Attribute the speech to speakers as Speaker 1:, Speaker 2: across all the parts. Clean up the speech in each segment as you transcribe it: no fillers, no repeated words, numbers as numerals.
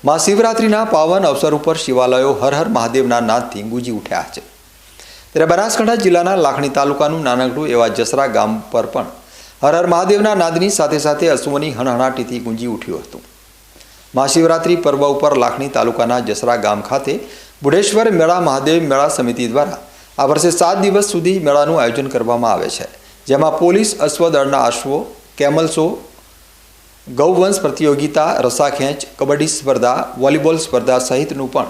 Speaker 1: महाशिवरात्रिना पावन अवसर पर शिवालयों हर हर महादेवना नादथी गूंजी उठ्या है। त्यारे बनासकांठा जिल्लाना लाखणी तालुकानुं नानकड़ुं एवा जसरा गाम पर पण हर हर महादेवना नादनी साथे साथे अश्वोनी हणहणाटीथी गूंजी उठ्युं हतुं। महाशिवरात्रि पर्व पर लाखणी तालुकाना जसरा गाम खाते बुढ़ेश्वर मेळा महादेव मेळा समिति द्वारा आ वर्षे 7 दिवस सुधी मेळानुं आयोजन करवामां आवे छे, जेमां पोलीस अश्वदळना अश्वो, केमल शो, गौवंश प्रतियोगिता, रस्साखेंच, कबड्डी स्पर्धा, वॉलीबॉल स्पर्धा सहितનું પણ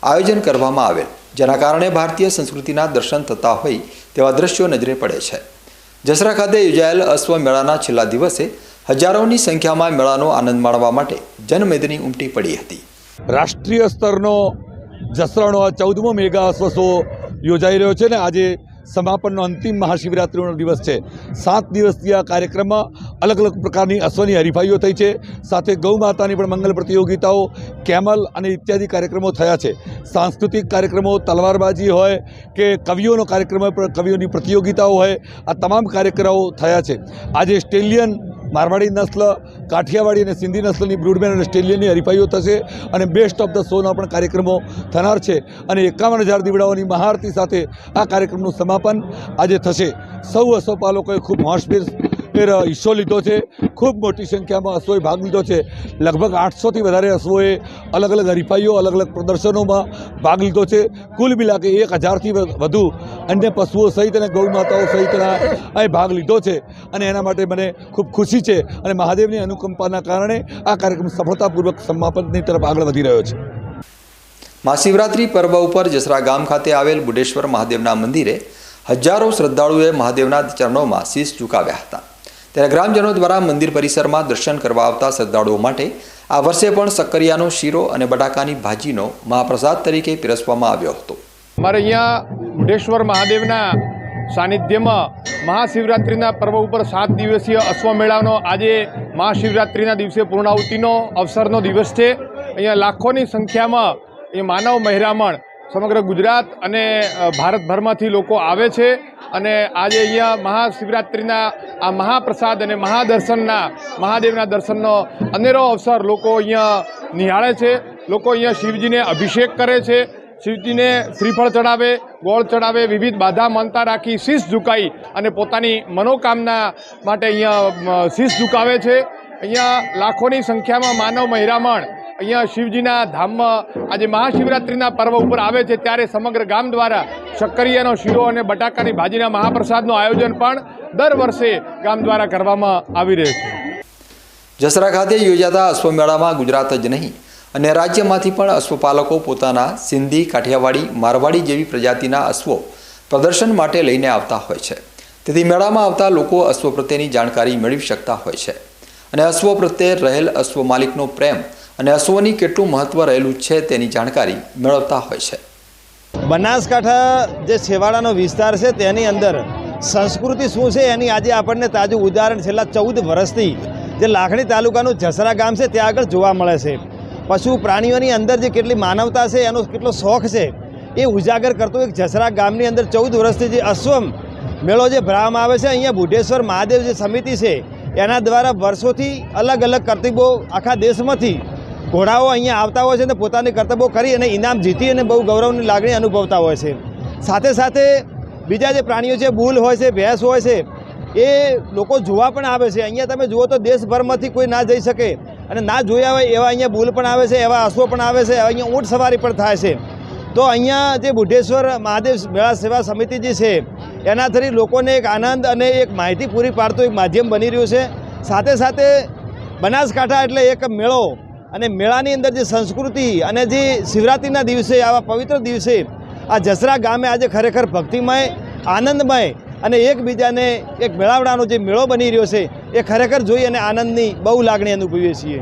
Speaker 1: આયોજન કરવામાં આવેલ, જેના કારણે ભારતીય સંસ્કૃતિના દર્શન થતા હોય તેવા દ્રશ્યો નજરે પડે છે। જસરા ખાતે યોજાયેલ અશ્વ મેળાના છેલ્લા દિવસે હજારોની સંખ્યામાં મેળાનો આનંદ માણવા માટે જનમેદની ઉમટી પડી હતી।
Speaker 2: રાષ્ટ્રીય સ્તરનો જસરાનો 14મો મેગા અશ્વ શો યોજાઈ રહ્યો છે ને આજે समापन अंतिम महाशिवरात्रि दिवस है। 7 दिवसीय कार्यक्रम में अलग अलग प्रकार की अश्वनी हरीफाईओ थई है, साथ गौ माता की मंगल प्रतियोगिताओं, केमल और इत्यादि कार्यक्रमों थया है। सांस्कृतिक कार्यक्रमों, तलवारबाजी होय के कविओं कार्यक्रम होय, कविओं की प्रतियोगिताओं होय, आ तमाम कार्यक्रमों थया है। आज स्टेलियन मारवाड़ी नस्ल, काठियावाड़ी और सिंधी नस्ल की ब्रूडमेन और स्टेलियन की हरीफाईओ थशे और बेस्ट ऑफ द शोना पण कार्यक्रमों थनार है। 51,000 दीवड़ाओं महाआरती साथ आ कार्यक्रम समापन आज थशे। सौ अश्वपालकोए खूब होशभेर हिस्सो लीधो है। खूब मोटी संख्या में अश्वोए भाग लीधो है। लगभग 800 थी वधारे अश्वोए अलग अलग हरीफाईओ, अलग अलग प्रदर्शनों में भाग लीधो है। कुल मिला के 1000 थी वधु अन्य पशुओं सहित और गौ माताओं सहित भाग लीधो है। एना माटे मने खूब खुशी है और महादेवनी अनुकंपाना कारणे आ कार्यक्रम सफलतापूर्वक समापननी तरफ आगळ वधी रह्यो छे।
Speaker 1: महाशिवरात्रि पर्व पर जसरा गाम खाते आवेल बुढ़ेश्वर महादेवना मंदिरे हजारों श्रद्धालुओं महादेवना चरणों में शीश झुकाव्या हता। त्यारे ग्रामजनों द्वारा मंदिर परिसर में दर्शन करवा आवता श्रद्धालुओं माटे आ वर्षे पण सक्करियानो शीरो और बटाकानी भाजीनो महाप्रसाद तरीके पीरसवामां आव्यो हतो।
Speaker 3: अमारे अहींया बुढ़ेश्वर महादेवना सानिध्य में महाशिवरात्रिना पर्व पर 7 दिवसीय अश्वमेळानो आजे महाशिवरात्रिना दिवसे पूर्णाहुतिनो अवसरनो दिवस है। अहींया लाखोनी संख्या में मानव महिरामण समग्र गुजरात अने भारतभर में लोग आवे छे अने आज अहींया महाशिवरात्रिना आ महाप्रसाद अने महादर्शनना महादेवना दर्शननो अनेरो अवसर लोग अहींया निहाळे छे। लोग अहींया शिवजी ने अभिषेक करे छे, शिवजी ने श्रीफळ चढ़ावे, गोळ चढ़ावे, विविध बाधा मानता राखी शीश झुकाई अने पोतानी मनोकामना माटे अहींया शीश झुकावे छे। अहींया लाखोनी संख्या में मानव महिरामण अहींया शिवजीना धाम में आज महाशिवरात्रिना पर्व पर आवे छे, त्यारे समग्र गाम द्वारा शक्करियानो शीरो और बटाकानी भाजीना महाप्रसादनो आयोजन पण दर वर्षे गाम द्वारा करवामां आवी रह्युं छे।
Speaker 1: जसरा खाते योजाता अश्वमेळामां गुजरात ज नहीं अन्य राज्यमांथी पण अश्वपालको पोताना सिंधी, काठियावाड़ी, मारवाड़ी जेवी प्रजातिना अश्वो प्रदर्शन माटे लईने आवता होय छे। तेथी मेळामां आवता लोको अश्व प्रत्येनी जाणकारी मेळवी शकता होय छे अने अश्व प्रत्ये रहेल अश्व मालिकनो प्रेम અને અશ્વની કેટલું મહત્વ રહેલું છે તેની જાણકારી મેળવતા હોય છે।
Speaker 4: બનાસકાંઠા જે છેવાડાનો વિસ્તાર છે તેની અંદર સંસ્કૃતિ શું છે એની આજે આપણને તાજું ઉદાહરણ છેલ્લા 14 વર્ષથી જે લાખણી તાલુકાનું જસરા ગામ છે ત્યાં આગળ જોવા મળે છે। પશુ પ્રાણીઓની અંદર જે કેટલી માનવતા છે એનો કેટલો શોખ છે એ ઉજાગર કરતો એક જસરા ગામની અંદર 14 વર્ષથી જે અશ્વ મેળો જે ભરાવામાં આવે છે અહીંયા બુઢેશ્વર મહાદેવ જે સમિતિ છે એના દ્વારા વર્ષોથી અલગ અલગ કર્તવ્યો આખા દેશમાંથી घोड़ाओ अहीं आता हो पोतानी कर्तव्यों करी अने इनाम जीती अने बहु गौरवनी लागणी अनुभवता होय छे। साथे साथे बीजा जे प्राणीओ छे, बूल होय छे, भैंस होय छे, ए लोको जोवा पण आवे छे। अहीं तमे जुओ तो देशभरमांथी कोई ना जई शके अने ना जोया होय एवा अहीं बूल पण आवे छे, एवा अश्व पण आवे छे, अहीं ऊंट सवारी पण थाय छे। तो अहीं जे बुढ़ेश्वर महादेव मेळा सेवा समिति जे छे एना थकी लोकोने एक आनंद अने एक माहिती पूरी पाडतो एक माध्यम बनी रह्युं छे। साथे साथे बनासकांठा एटले एक मेळो અને મેળાની અંદર જે સંસ્કૃતિ અને જે શિવરાત્રિના દિવસે આવા પવિત્ર દિવસે આ જસરા ગામે આજે ખરેખર ભક્તિમય, આનંદમય અને એકબીજાને એક મેળાવડાનો જે મેળો બની રહ્યો છે એ ખરેખર જોઈ અને આનંદની બહુ લાગણી અનુભવીએ છીએ।